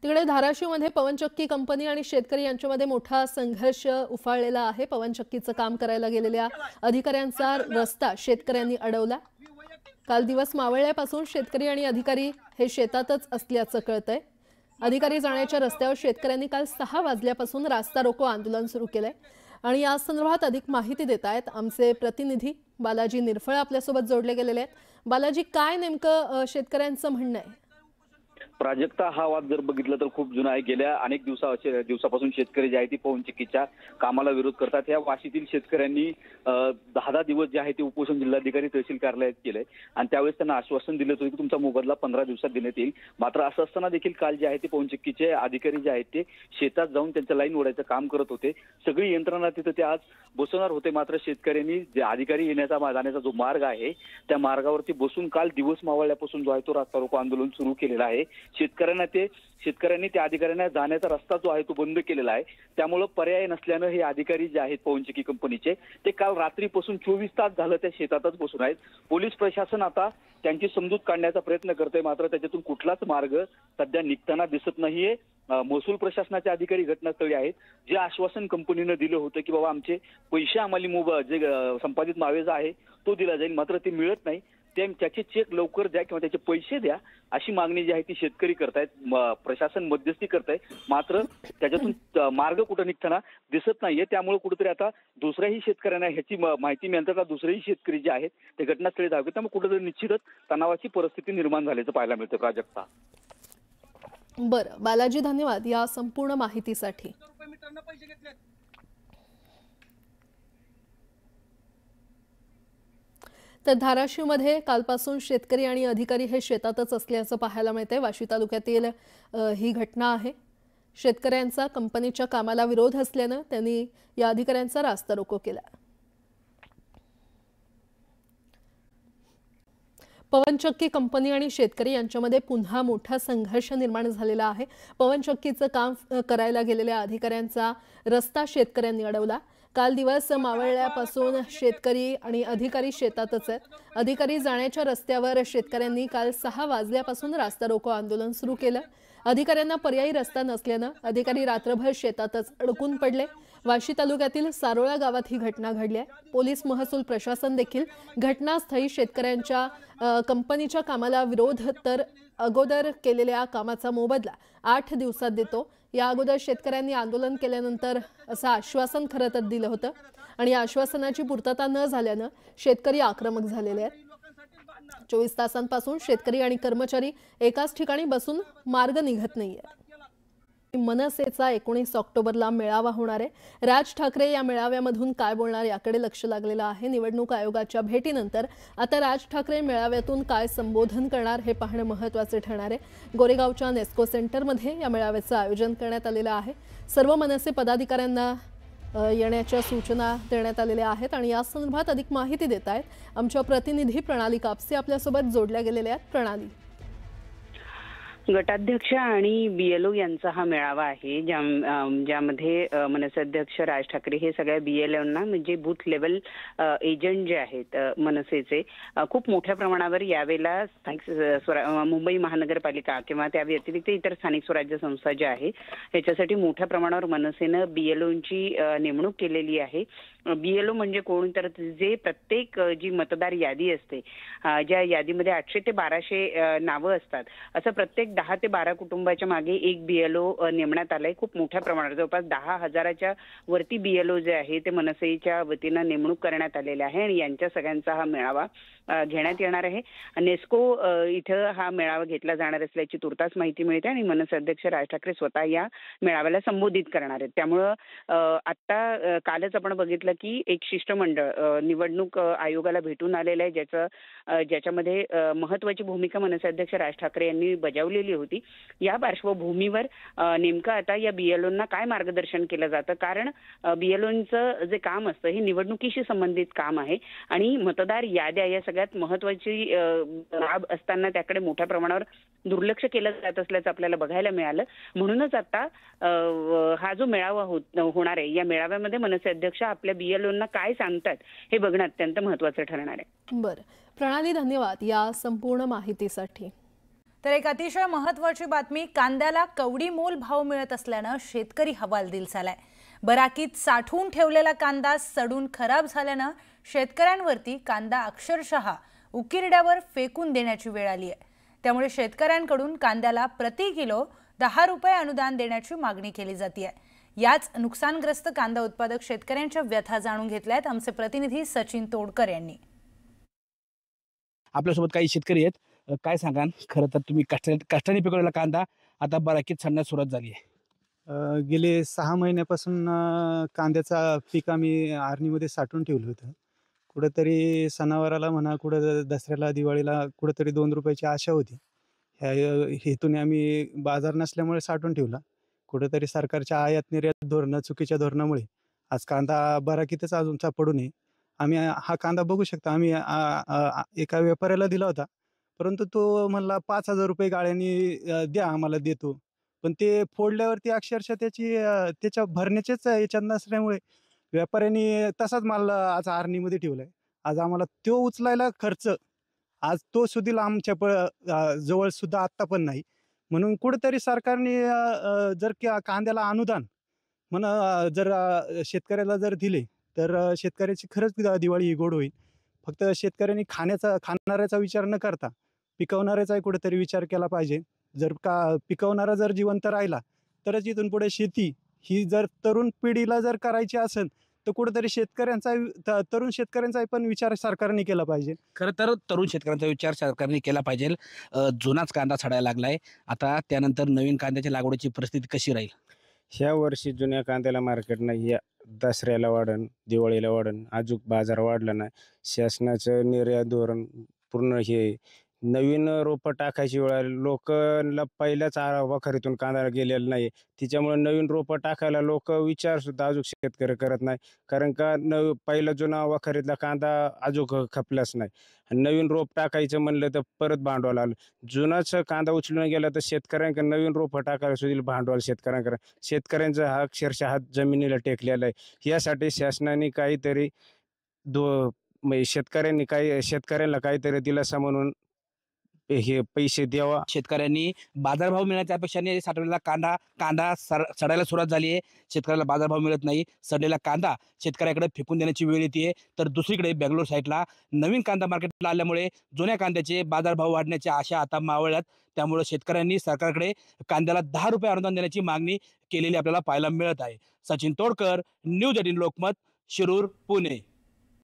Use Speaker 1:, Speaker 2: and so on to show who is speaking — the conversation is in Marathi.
Speaker 1: तिकडे धाराशिवमध्ये पवनचक्की कंपनी आणि शेतकरी यांच्यामध्ये मोठा संघर्ष उफाळलेला आहे। पवनचक्कीचं काम करायला गेलेल्या अधिकाऱ्यांचा रस्ता शेतकऱ्यांनी अडवला। काल दिवस मावळल्यापासून शेतकरी आणि अधिकारी हे शेतातच असल्याचं कळतंय। अधिकारी जाण्याच्या रस्त्यावर शेतकऱ्यांनी काल 6 वाजल्यापासून रास्ता रोको आंदोलन सुरू केलंय आणि या संदर्भात अधिक माहिती देत आहेत आमचे प्रतिनिधी बालाजी निरफळ आपल्यासोबत जोडले गेलेले आहेत। बालाजी, काय नेमकं शेतकऱ्यांचं म्हणणं आहे?
Speaker 2: प्राजक्ता, हा वाद जर बघितलं तर खूप जुना आहे। गेल्या अनेक दिवसापासून शेतकरी जे आहे ती पवनचक्कीच्या कामाला विरोध करतात। या वाशीतील शेतकऱ्यांनी 10 दिवस जे आहे ते उपोषण जिल्हाधिकारी तहसील कार्यालयात केलंय आणि त्यावेळेस त्यांना आश्वासन दिलं होतं की तुमचा मोबदला 15 दिवसात देण्यात येईल। मात्र असं असताना देखील काल जे आहे ते पवनचक्कीचे अधिकारी जे आहेत ते शेतात जाऊन त्यांचं लाईन ओढायचं काम करत होते। सगळी यंत्रणा तिथे ते आज बसवणार होते, मात्र शेतकऱ्यांनी जे अधिकारी जाण्याचा जो मार्ग आहे त्या मार्गावरती बसून काल दिवस मावळल्यापासून जो आहे तो रास्ता रोको आंदोलन सुरू केलेला आहे। शेतकऱ्यांनी त्या अधिकाऱ्यांना जाण्याचा रस्ता जो आहे तो बंद केलेला आहे। त्यामुळे पर्याय नसल्यानं हे अधिकारी जे आहेत पवनचक्की कंपनीचे ते काल रात्रीपासून 24 तास झालं त्या शेतातच बसून आहेत। पोलीस प्रशासन आता त्यांची समजूत काढण्याचा प्रयत्न करते, मात्र त्याच्यातून कुठलाच मार्ग सध्या निघताना दिसत नाहीये। महसूल प्रशासनाचे अधिकारी घटनास्थळी आहेत। जे आश्वासन कंपनीनं दिलं होतं की बाबा आमचे पैसे आम्हाला जे संपादित मावेजा आहे तो दिला जाईल, मात्र ते मिळत नाही। त्याचे चेक लवकर द्या किंवा त्याचे पैसे द्या अशी मागणी जी आहे ती शेतकरी करतायत। प्रशासन मध्यस्थी करताय, मात्र त्याच्यातून मार्ग कुठं निघताना दिसत नाहीये। त्यामुळे कुठेतरी आता दुसऱ्याही शेतकऱ्यांना ह्याची माहिती मिळाल्यानंतर का दुसरेही शेतकरी जे आहेत ते घटनास्थळी धावले, त्यामुळे कुठेतरी निश्चितच तणावाची परिस्थिती निर्माण झाल्याचं पाहायला मिळतं। प्राजक्ता,
Speaker 1: बरं बालाजी, धन्यवाद या संपूर्ण माहितीसाठी। तर धाराशिवमध्ये कालपासून शेतकरी आणि अधिकारी हे शेतातच असल्याचं पाहायला मिळतंय। वाशी तालुक्यातील ही घटना आहे। शेतकऱ्यांचा कंपनीच्या कामाला विरोध असल्यानं त्यांनी या अधिकाऱ्यांचा रास्ता रोको केला। पवनचक्की कंपनी आणि शेतकरी यांच्यामध्ये पुन्हा मोठा संघर्ष निर्माण झालेला आहे। पवनचक्कीचं काम करायला गेलेल्या अधिकाऱ्यांचा रस्ता शेतकऱ्यांनी अडवला। काल दिवस मावळल्यापासून शेतकरी आणि अधिकारी शेतातच आहेत। अधिकारी जाण्याच्या रस्त्यावर शेतकऱ्यांनी काल 6 वाजल्यापासून रास्ता रोको आंदोलन सुरू केलं। अधिकाऱ्यांना पर्यायी रस्ता नसल्यानं अधिकारी रात्रभर शेतातच अडकून पडले। वाशी तालुक्यातील सारोळा गावात ही घटना घडली आहे। पोलीस महसूल प्रशासन देखील घटनास्थळी शेतकऱ्यांच्या कंपनीच्या कामाला विरोध तर अगोदर केलेल्या कामाचा मोबदला 8 दिवसात देतो या अगोदर शेतकऱ्यांनी आंदोलन केल्यानंतर असं आश्वासन खरं तर दिलं होतं आणि या आश्वासनाची पूर्तता न झाल्यानं शेतकरी आक्रमक झालेले आहेत। 24 तासांपासून शेतकरी आणि कर्मचारी एकाच ठिकाणी बसून मार्ग निघत नाहीये। मनसेचा 19 ऑक्टोबरला मेळावा होणार आहे। राज ठाकरे या मेळाव्यामधून काय बोलणार याकडे लक्ष लागलेलं आहे। निवडणूक आयोगाच्या भेटीनंतर आता राज ठाकरे मेळाव्यातून काय संबोधन करणार हे पाहणं महत्त्वाचे ठरणार आहे। गोरेगावच्या नेस्को सेंटरमध्ये या मेळाव्याचं आयोजन करण्यात आलेलं आहे। सर्व मनसे पदाधिकाऱ्यांना येण्याच्या सूचना देण्यात आलेल्या आहेत आणि या संदर्भात अधिक माहिती देत आहेत आमच्या प्रतिनिधी प्रणाली कापसे आपल्यासोबत जोडल्या गेलेल्या आहेत। प्रणाली,
Speaker 3: गटाध्यक्ष आणि बीएलओ यांचा हा मेळावा आहे ज्यामध्ये मनसे अध्यक्ष राज ठाकरे हे सगळ्या बीएलओंना म्हणजे बूथ लेवल एजंट जे आहेत मनसेचे खूप मोठ्या प्रमाणावर यावेळेला स्थानिक मुंबई महानगरपालिका किंवा त्या व्यतिरिक्त इतर स्थानिक स्वराज्य संस्था ज्या आहे ह्याच्यासाठी मोठ्या प्रमाणावर मनसेनं बीएलओंची नेमणूक केलेली आहे। बीएलओ म्हणजे कोण तर जे प्रत्येक जी मतदार यादी असते ज्या यादीमध्ये 800 ते 1200 नावं असतात, असं प्रत्येक 10 ते 12 कुटुंबाच्या मागे एक बीएलओ नेमण्यात आलाय। खूप मोठ्या प्रमाणात जवळपास 10,000च्या वरती बीएलओ जे आहे ते मनसेच्या वतीनं नेमणूक करण्यात आलेले आहे आणि यांच्या सगळ्यांचा हा मेळावा घेण्यात येणार आहे। नेस्को इथं हा मेळावा घेतला जाणार असल्याची तुर्तास माहिती मिळते आणि मनसे अध्यक्ष राज ठाकरे स्वतः या मेळाव्याला संबोधित करणार आहेत। त्यामुळं आता कालच आपण बघितलं की एक शिष्टमंडळ निवडणूक आयोगाला भेटून आलेलं आहे ज्याच्यामध्ये महत्त्वाची भूमिका मनसे अध्यक्ष राज ठाकरे यांनी बजावलेली होती। या पार्श्वभूमीवर नेमकं आता या बीएलओंना काय मार्गदर्शन केलं जातं, कारण बीएलओंचं जे काम असतं हे निवडणुकीशी संबंधित काम आहे आणि मतदार याद्या या सगळ्यात महत्त्वाची बाब असताना त्याकडे मोठ्या प्रमाणावर दुर्लक्ष केलं जात असल्याचं आपल्याला बघायला मिळालं। म्हणूनच आता हा जो मेळावा होणार आहे या मेळाव्यामध्ये मनसे अध्यक्ष आपल्या बीएलओंना काय सांगतात हे बघणं अत्यंत महत्त्वाचं ठरणार आहे।
Speaker 1: बरं प्रणाली, धन्यवाद या संपूर्ण माहितीसाठी।
Speaker 4: तर एक अतिशय महत्त्वाची बातमी, कांद्याला कवडी मोल भाव मिळत असल्यानं शेतकरी हवालदिल झालाय। बराकीत साठवून ठेवलेला कांदा सडून खराब झाल्यानं शेतकऱ्यांवरती कांदा अक्षरशः उकिरड्यावर फेकून देण्याची वेळ आली आहे। त्यामुळे शेतकऱ्यांकडून कांद्याला प्रति किलो 10 रुपये अनुदान देण्याची मागणी केली जाते। याच नुकसानग्रस्त कांदा उत्पादक शेतकऱ्यांच्या व्यथा जाणून घेतल्यात आमचे प्रतिनिधी सचिन तोडकर यांनी।
Speaker 5: आपल्यासोबत काही शेतकरी आहेत, काय सांगाल? खरं तर तुम्ही कष्टाने पिकवलेला कांदा आता बराकीत सडण्यास सुरुवात झाली आहे।
Speaker 6: गेले 6 महिन्यापासून कांद्याचा पीक आम्ही आरणीमध्ये साठवून ठेवलं होतं। कुठेतरी सणावाराला म्हणा, कुठं दसऱ्याला, दिवाळीला कुठेतरी 2 रुपयाची आशा होती। ह्या हेतूने आम्ही बाजार नसल्यामुळे साठवून ठेवला। कुठेतरी सरकारच्या आयात निर्यात धोरणं, चुकीच्या धोरणामुळे आज कांदा बराकीतच अजूनचा पडू नये। आम्ही हा कांदा बघू शकता, आम्ही एका व्यापाऱ्याला दिला होता, परंतु तो म्हणला 5,000 रुपये गाळ्याने द्या, आम्हाला देतो। पण ते फोडल्यावरती अक्षरशः त्याच्या भरण्याचेच याच्यात नसल्यामुळे व्यापाऱ्यांनी तसाच माल आज आरणीमध्ये ठेवलाय। आज आम्हाला तो उचलायला खर्च आज तो सुधील आमच्या जवळ सुद्धा आत्ता पण नाही। म्हणून कुठेतरी सरकारने जर कांद्याला अनुदान जर शेतकऱ्याला जर दिले तर शेतकऱ्याची खरंच दिवाळी ही गोड होईल। फक्त शेतकऱ्यांनी खाणाऱ्याचा विचार न करता पिकवणाऱ्याचाही कुठेतरी विचार केला पाहिजे। जर पिकवणारा जर जिवंत राहिला तरच इथून पुढे शेती ही जर तरुण पिढीला जर करायची असेल तर कुठेतरी तरुण शेतकऱ्यांचा पण विचार सरकारने केला पाहिजे।
Speaker 5: खरं तर तरुण शेतकऱ्यांचा विचार सरकारने केला पाहिजे। जुनाच कांदा सडायला लागलाय, आता त्यानंतर नवीन कांद्याच्या लागवडीची परिस्थिती कशी राहील?
Speaker 7: ह्या वर्षी जुन्या कांद्याला मार्केट नाही, या दसऱ्याला वाढन, दिवाळीला वाढन, अजून बाजार वाढला नाही। शासनाचं निर्यात धोरण पूर्ण हे नवीन रोपं टाकायची वेळ आली, लोकांना पहिल्याच वखारीतून कांदा गेलेला नाही, तिच्यामुळे नवीन रोपं टाकायला लोक विचार सुद्धा अजून शेतकरी करत नाही। कारण का पहिला जुना वखारीतला कांदा अजून खपलाच नाही, नवीन रोप टाकायचं म्हणलं तर परत भांडवल आलं। जुनाच कांदा उचलून गेला तर शेतकऱ्यांकडे नवीन रोपं टाकायला सुद्धा भांडवल शेतकऱ्यांचा हा अक्षरशः हात जमिनीला टेकलेला आहे। यासाठी शासनाने काहीतरी शेतकऱ्यांना काहीतरी दिलासा म्हणून हे पैसे द्यावा।
Speaker 5: शेतकऱ्यांनी बाजारभाव मिळण्याच्या अपेक्षाने साठवलेला कांदा सडायला सुरुवात झाली आहे। शेतकऱ्याला बाजारभाव मिळत नाही, सडलेला कांदा शेतकऱ्याकडे फेकून देण्याची वेळ येते। तर दुसरीकडे बेंगलोर साईडला नवीन कांदा मार्केटला आल्यामुळे जुन्या कांद्याचे बाजारभाव वाढण्याच्या आशा आता मावळल्यात। त्यामुळे शेतकऱ्यांनी सरकारकडे कांद्याला 10 रुपये अनुदान देण्याची मागणी केलेली आपल्याला पाहायला मिळत आहे। सचिन तोडकर, न्यूज 18 लोकमत, शिरूर, पुणे।